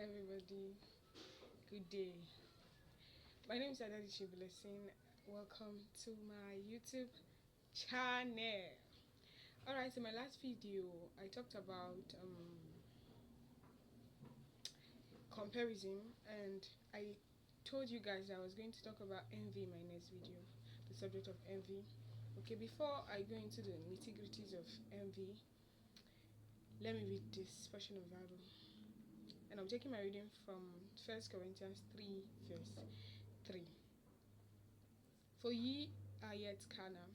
everybody. Good day. My name is Adadichi Blessing. Welcome to my YouTube channel. Alright, so my last video I talked about comparison, and I told you guys I was going to talk about envy in my next video, the subject of envy. Okay, before I go into the nitty-gritties of envy, let me read this portion of the Bible. And I'm taking my reading from 1 Corinthians 3 verse 3. For ye are yet carnal,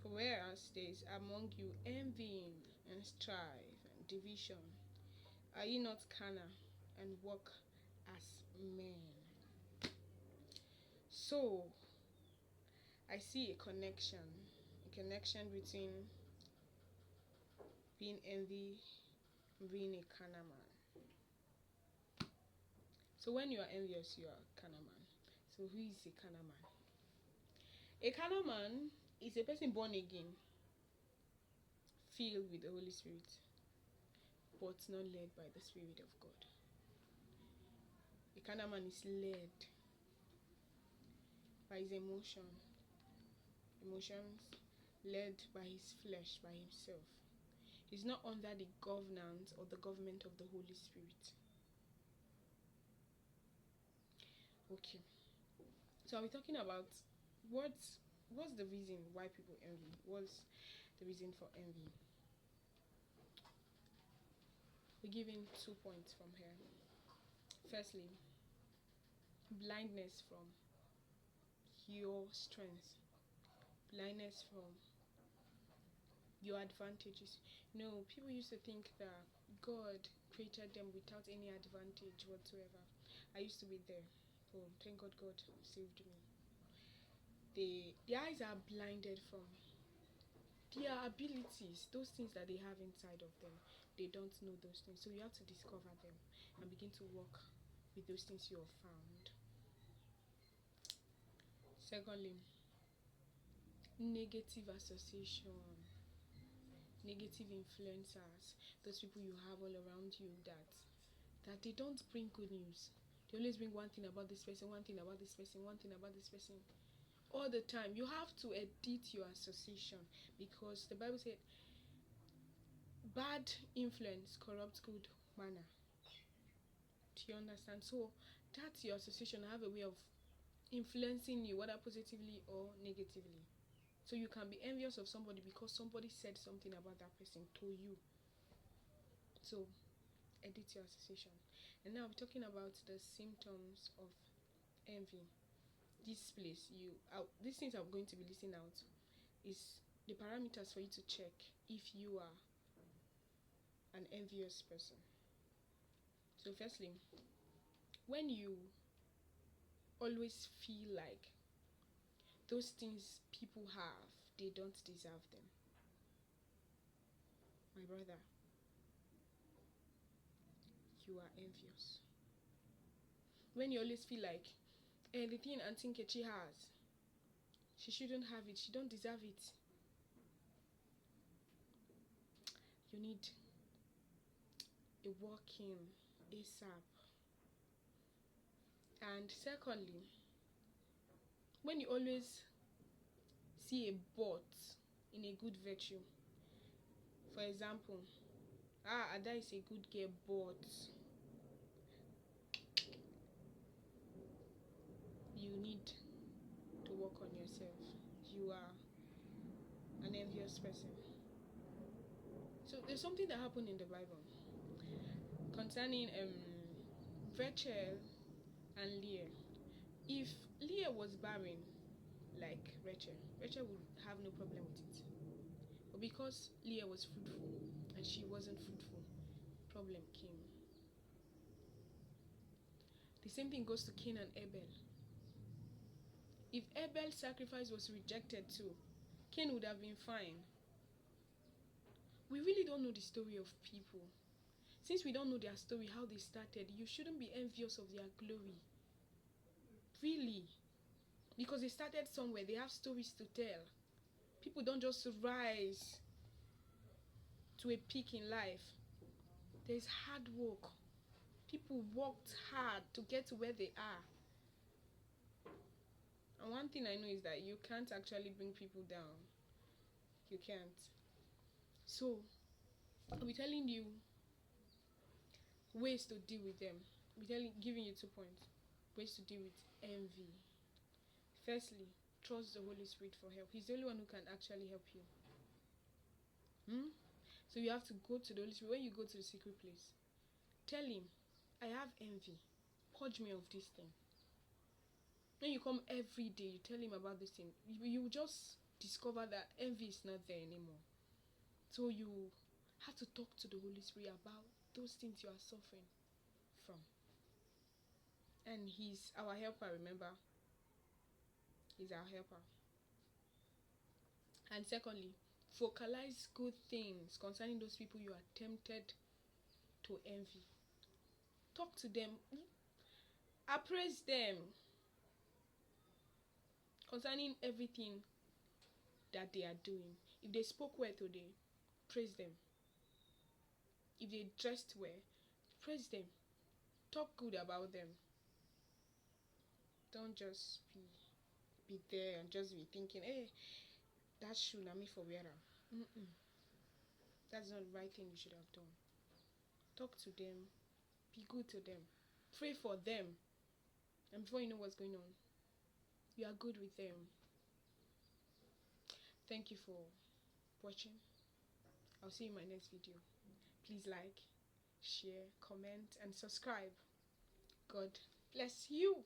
for whereas there is among you envying and strife and division, are ye not carnal and walk as men? So I see a connection between being envy and being a carnal man. So when you are envious, you are a carnal man. So who is a carnal man? A carnal man is a person born again, filled with the Holy Spirit, but not led by the Spirit of God. A carnal man is led by his emotions, led by his flesh, by himself. He's not under the governance or the government of the Holy Spirit. Okay, so I'll be talking about what's the reason why people envy. What's the reason for envy? We're giving 2 points from here. Firstly, blindness from your strengths, blindness from your advantages. No, people used to think that God created them without any advantage whatsoever. I used to be there. Oh, thank God, God saved me. The eyes are blinded from their abilities, those things that they have inside of them. They don't know those things, so you have to discover them and begin to work with those things you have found. Secondly, negative association, negative influencers, those people you have all around you that they don't bring good news. They always bring one thing about this person, one thing about this person, one thing about this person, all the time. You have to edit your association, because the Bible said bad influence corrupts good manner. Do you understand? So that's your association. Have a way of influencing you, whether positively or negatively. So you can be envious of somebody because somebody said something about that person to you. So edit your association. And now we're talking about the symptoms of envy. This place, these things I'm going to be listing out is the parameters for you to check if you are an envious person. So firstly, when you always feel like those things people have, they don't deserve them, my brother, you are envious. When you always feel like the thing Auntie Nkechi has, she shouldn't have it, she don't deserve it, you need a walk-in ASAP. And secondly, when you always see a but in a good virtue, for example, Ada is a good girl, but you need to work on yourself. You are an envious person. So there's something that happened in the Bible concerning Rachel and Leah. If Leah was barren like Rachel would have no problem with it. But because Leah was fruitful and she wasn't fruitful, problem came. The same thing goes to Cain and Abel. If Abel's sacrifice was rejected too, Cain would have been fine. We really don't know the story of people. Since we don't know their story, how they started, you shouldn't be envious of their glory. Really. Because they started somewhere, they have stories to tell. People don't just rise to a peak in life. There's hard work. people worked hard to get to where they are. And one thing I know is that you can't actually bring people down. You can't. So, I'll be telling you ways to deal with them. I'll be giving you 2 points. Ways to deal with envy. Firstly, trust the Holy Spirit for help. He's the only one who can actually help you. So you have to go to the Holy Spirit. When you go to the secret place, tell him, I have envy. Purge me of this thing. When you come every day, you tell him about this thing. You just discover that envy is not there anymore. So you have to talk to the Holy Spirit about those things you are suffering from. And he's our helper, remember? He's our helper. And secondly, focalize good things concerning those people you are tempted to envy. Talk to them. Appraise them concerning everything that they are doing. If they spoke well today, praise them. If they dressed well, praise them. Talk good about them. Don't just be there and just be thinking, hey, that shoe na me for wearer. That's not the right thing you should have done. Talk to them. Be good to them. Pray for them. And before you know what's going on, you are good with them. Thank you for watching. I'll see you in my next video. Please like, share, comment, and subscribe. God bless you.